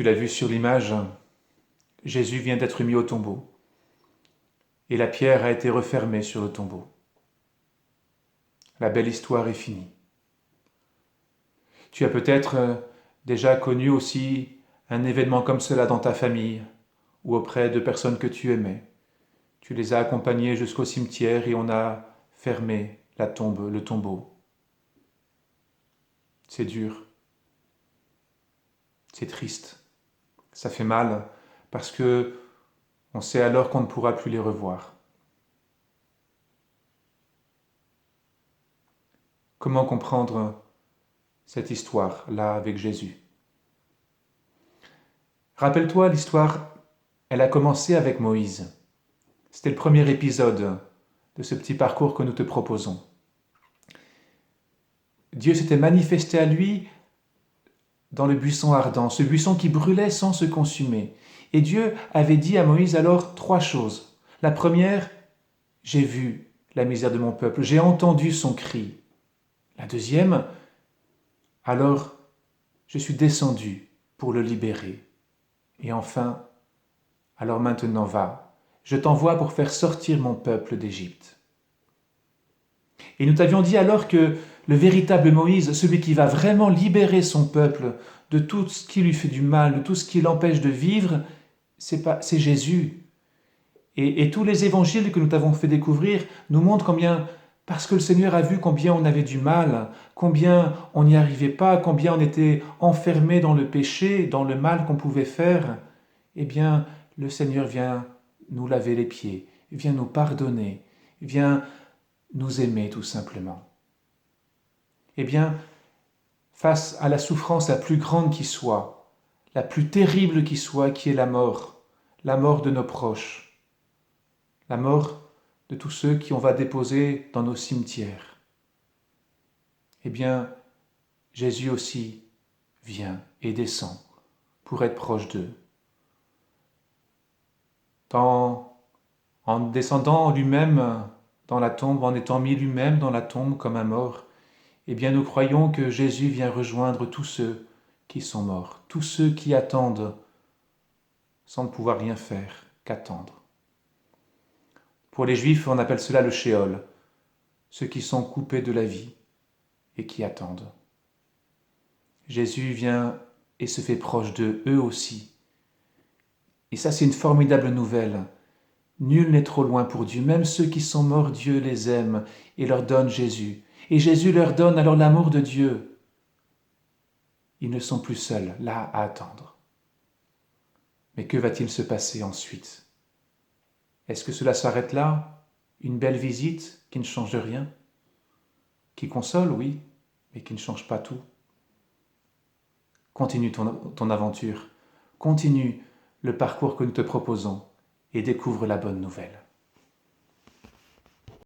Tu l'as vu sur l'image, Jésus vient d'être mis au tombeau et la pierre a été refermée sur le tombeau. La belle histoire est finie. Tu as peut-être déjà connu aussi un événement comme cela dans ta famille ou auprès de personnes que tu aimais. Tu les as accompagnés jusqu'au cimetière et on a fermé la tombe, le tombeau. C'est dur, c'est triste, ça fait mal parce que on sait alors qu'on ne pourra plus les revoir. Comment comprendre cette histoire-là avec Jésus? Rappelle-toi, l'histoire, elle a commencé avec Moïse. C'était le premier épisode de ce petit parcours que nous te proposons. Dieu s'était manifesté à lui dans le buisson ardent, ce buisson qui brûlait sans se consumer. Et Dieu avait dit à Moïse alors 3 choses. La première, j'ai vu la misère de mon peuple, j'ai entendu son cri. La deuxième, alors je suis descendu pour le libérer. Et enfin, alors maintenant va, je t'envoie pour faire sortir mon peuple d'Égypte. Et nous t'avions dit alors que le véritable Moïse, celui qui va vraiment libérer son peuple de tout ce qui lui fait du mal, de tout ce qui l'empêche de vivre, c'est Jésus. Et tous les évangiles que nous t'avons fait découvrir nous montrent combien, parce que le Seigneur a vu combien on avait du mal, combien on n'y arrivait pas, combien on était enfermé dans le péché, dans le mal qu'on pouvait faire, eh bien, le Seigneur vient nous laver les pieds, vient nous pardonner, vient nous aimer tout simplement. Eh bien, face à la souffrance la plus grande qui soit, la plus terrible qui soit, qui est la mort de nos proches, la mort de tous ceux qui on va déposer dans nos cimetières, eh bien, Jésus aussi vient et descend pour être proche d'eux. En descendant lui-même dans la tombe, en étant mis lui-même dans la tombe comme un mort, eh bien nous croyons que Jésus vient rejoindre tous ceux qui sont morts, tous ceux qui attendent sans ne pouvoir rien faire qu'attendre. Pour les Juifs, on appelle cela le Sheol, ceux qui sont coupés de la vie et qui attendent. Jésus vient et se fait proche d'eux, eux aussi. Et ça, c'est une formidable nouvelle. Nul n'est trop loin pour Dieu. Même ceux qui sont morts, Dieu les aime et leur donne Jésus. Et Jésus leur donne alors l'amour de Dieu. Ils ne sont plus seuls, là, à attendre. Mais que va-t-il se passer ensuite? Est-ce que cela s'arrête là? Une belle visite qui ne change rien? Qui console, oui, mais qui ne change pas tout. Continue ton aventure. Continue le parcours que nous te proposons et découvre la bonne nouvelle.